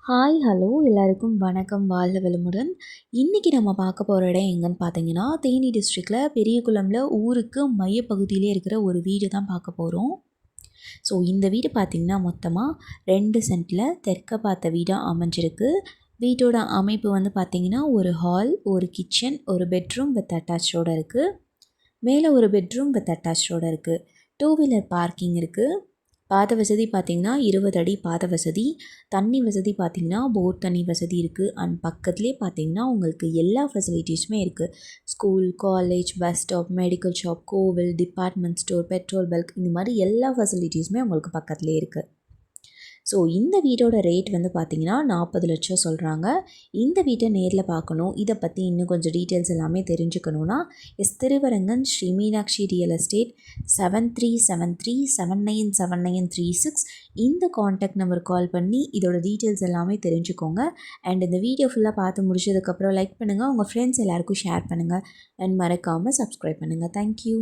Hi hello எல்லாருக்கும் வணக்கம், வாழ்க வளமுடன். இன்றைக்கி நம்ம பார்க்க போகிற இடம் எங்கன்னு பார்த்தீங்கன்னா, தேனி டிஸ்ட்ரிக்டில் பெரியகுளம்ல ஊருக்கு மையப்பகுதியிலே இருக்கிற ஒரு வீடு தான் பார்க்க போகிறோம். ஸோ இந்த வீடு பார்த்திங்கன்னா மொத்தமாக 2 சென்ட்டில் தெற்க பார்த்த வீடாக அமைஞ்சிருக்கு. வீட்டோட அமைப்பு வந்து பார்த்திங்கன்னா ஒரு ஹால், ஒரு கிச்சன், ஒரு பெட்ரூம் வித் அட்டாச்சோடு இருக்குது. மேலே ஒரு பெட்ரூம் வித் அட்டாச்சோடு இருக்குது. 2 வீலர் பார்க்கிங் இருக்குது. பாத வசதி பார்த்திங்கன்னா 20 அடி பாத வசதி. தண்ணி வசதி பார்த்திங்கன்னா போர் தண்ணி வசதி இருக்குது. அண்ட் பக்கத்துலேயே பார்த்திங்கன்னா உங்களுக்கு எல்லா ஃபெசிலிட்டிஸுமே இருக்குது. School, college, bus stop, medical shop, கோவில், டிபார்ட்மெண்ட் ஸ்டோர், பெட்ரோல் பல்க், இந்த மாதிரி எல்லா ஃபெசிலிட்டிஸுமே உங்களுக்கு பக்கத்துலேயே இருக்குது. ஸோ இந்த வீட்டோட ரேட் வந்து பார்த்திங்கன்னா 40 லட்சம் சொல்கிறாங்க. இந்த வீட்டை நேரில் பார்க்கணும், இதை பற்றி இன்னும் கொஞ்சம் டீட்டெயில்ஸ் எல்லாமே தெரிஞ்சுக்கணுன்னா திருவரங்கன் ஸ்ரீ மீனாட்சி ரியல் எஸ்டேட் 7373797936 இந்த காண்டாக்ட் நம்பர் கால் பண்ணி இதோட டீட்டெயில்ஸ் எல்லாமே தெரிஞ்சுக்கோங்க. அண்ட் இந்த வீடியோ ஃபுல்லாக பார்த்து முடிச்சதுக்கப்புறம் லைக் பண்ணுங்கள், உங்கள் ஃப்ரெண்ட்ஸ் எல்லாருக்கும் ஷேர் பண்ணுங்கள். அண்ட் மறக்காமல் சப்ஸ்கிரைப் பண்ணுங்கள். தேங்க்யூ.